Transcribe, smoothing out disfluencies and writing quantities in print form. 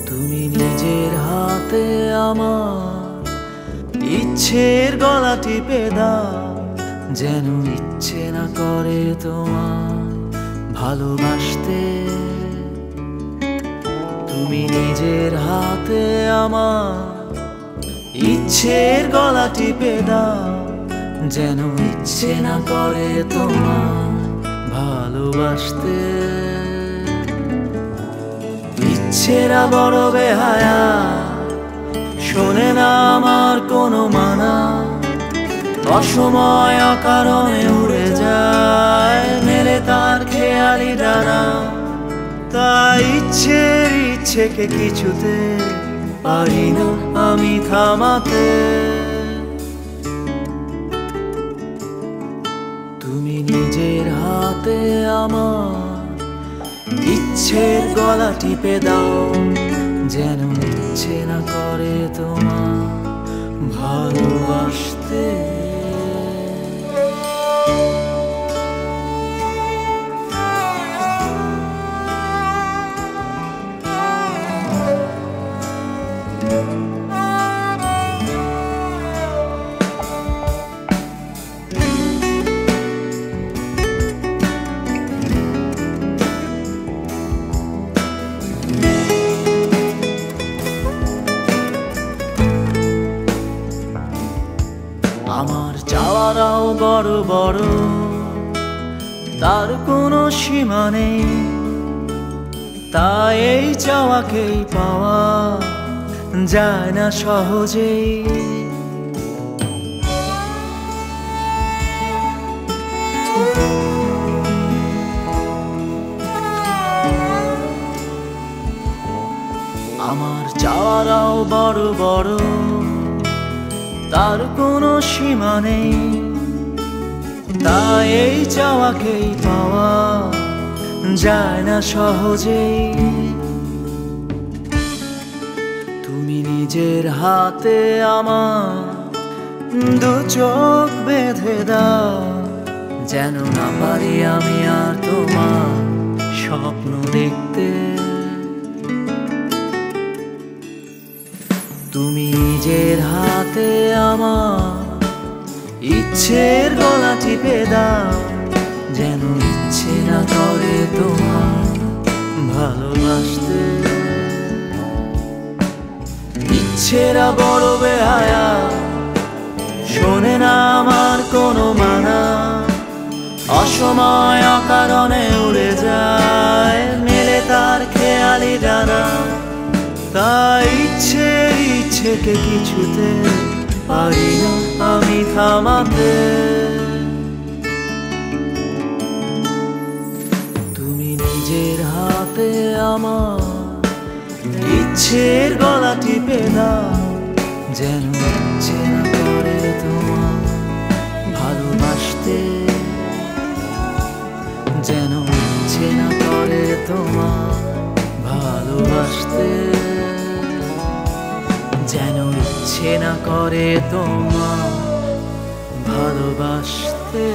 তুমি নিজের হাতে আমার ইচ্ছের গলা টিপে দাও, যেন ইচ্ছে না করে তোমার ভালোবাসতে। তুমি নিজের হাতে আমার ইচ্ছের গলা টিপে দাও, যেন ইচ্ছে না করে তোমার ভালোবাসতে। ইচ্ছেরা বড় বেহায়া, শোনে না আমার কোনো মানা, অসময় অকারণে উড়ে যায় মেলে তার খেয়ালি ডানা। তাই ইচ্ছের ইচ্ছেকে কিছুতে পারি না আমি থামাতে। তুমি নিজের হাতে আমার ইচ্ছের গলা টিপে দাও, যেন ইচ্ছে না করে তোমার ভালোবাসতে। আমার চাওয়ারাও বড় বড়, তার কোনো সীমা নেই, তাই এই চাওয়াকেই পাওয়া যায় না সহজেই। আমার চাওয়ারাও বড় বড়, তার কোনো সীমা নেই, তাই এই চাওয়াকেই পাওয়া যায় না সহজেই। তুমি নিজের হাতে আমার দু চোখ বেঁধে দাও, যেন না পারি আমি আর তোমার স্বপ্ন দেখতে। তুমি নিজের হাতে আমার ইচ্ছের গলা টিপে দাও, যেন ইচ্ছে না করে তোমার ভালোবাসতে। ইচ্ছেরা বড় বেহায়া, শোনে না আমার কোনো মানা, অসময় অকারণে উড়ে যায় মেলে তার খেয়ালি ডানা। তাই ইচ্ছের ইচ্ছেকে কিছুতে পারি না আমি থামাতে। তুমি নিজের হাতে আমার ইচ্ছের গলা টিপে দাও, যেন ইচ্ছে না করে তোমার ভালোবাসতে। যেন ইচ্ছে না করে তোমার ভালোবাসতে, যেন ইচ্ছে না করে তোমার ভালোবাসতে।